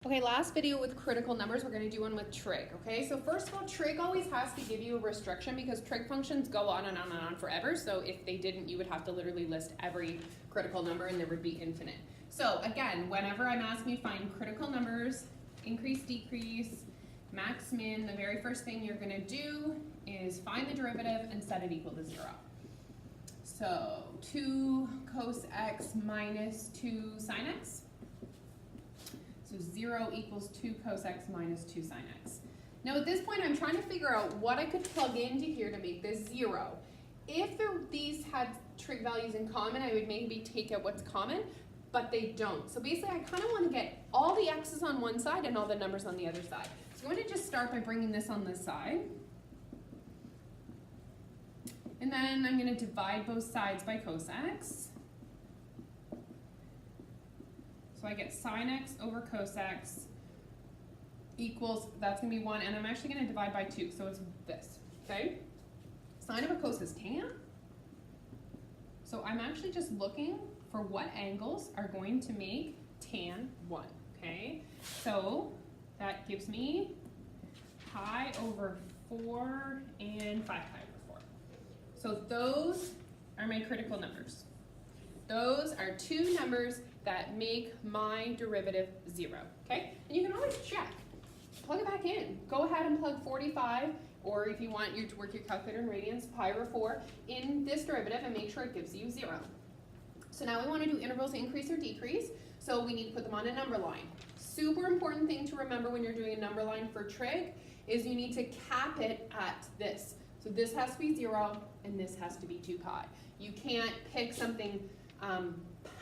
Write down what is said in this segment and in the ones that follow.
Okay, last video with critical numbers, we're going to do one with trig, okay? So first of all, trig always has to give you a restriction because trig functions go on and on and on forever. So if they didn't, you would have to literally list every critical number and there would be infinite. So again, whenever I'm asked me to find critical numbers, increase, decrease, max, min, the very first thing you're going to do is find the derivative and set it equal to 0. So 2 cos x minus 2 sine x. So 0 equals 2 cos x minus 2 sine x. Now at this point I'm trying to figure out what I could plug into here to make this 0. If these had trig values in common, I would maybe take out what's common, but they don't. So basically I kind of want to get all the x's on one side and all the numbers on the other side. So I'm going to just start by bringing this on this side. And then I'm going to divide both sides by cos x. So I get sine x over cos x equals, that's going to be 1, and I'm actually going to divide by 2, so it's this, okay? Sine over cos is tan. So I'm actually just looking for what angles are going to make tan 1, okay? So that gives me pi over 4 and 5 pi over 4. So those are my critical numbers. Those are two numbers that make my derivative 0, okay? And you can always check. Plug it back in. Go ahead and plug 45, or if you want you to work your calculator in radians, pi over 4, in this derivative and make sure it gives you 0. So now we want to do intervals increase or decrease, so we need to put them on a number line. Super important thing to remember when you're doing a number line for trig is you need to cap it at this. So this has to be 0, and this has to be 2 pi. You can't pick something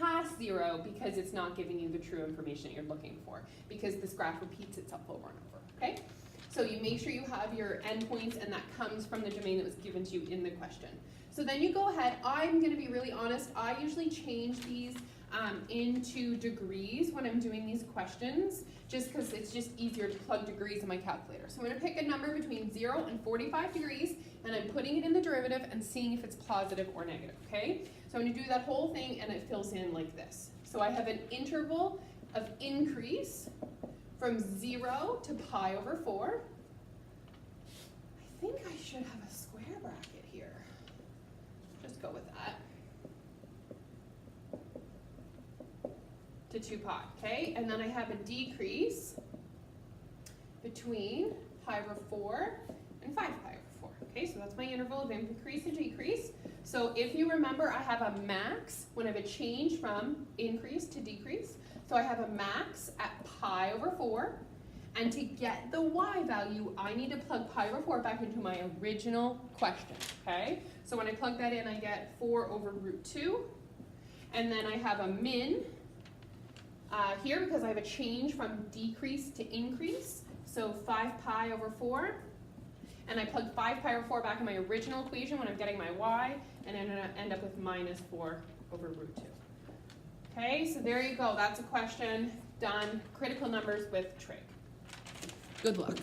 past 0 because it's not giving you the true information that you're looking for, because this graph repeats itself over and over, okay? So you make sure you have your endpoints, and that comes from the domain that was given to you in the question. So then you go ahead, I'm going to be really honest, I usually change these into degrees when I'm doing these questions, just because it's just easier to plug degrees in my calculator. So I'm going to pick a number between 0 and 45 degrees, and I'm putting it in the derivative and seeing if it's positive or negative, okay? So I'm going to do that whole thing, and it fills in like this. So I have an interval of increase from 0 to pi over 4. I think I should have a square bracket here. Just go with that. To 2 pi, okay? And then I have a decrease between pi over 4 and 5 pi over 4. Okay, so that's my interval of increase and decrease. So if you remember, I have a max when I have a change from increase to decrease. So I have a max at pi over 4. And to get the y value, I need to plug pi over 4 back into my original question, okay? So when I plug that in, I get 4 over root 2. And then I have a min here because I have a change from decrease to increase. So 5 pi over 4. And I plug 5 pi over 4 back in my original equation when I'm getting my y, and I'm going to end up with minus 4 over root 2. Okay, so there you go. That's a question done. Critical numbers with trig. Good luck.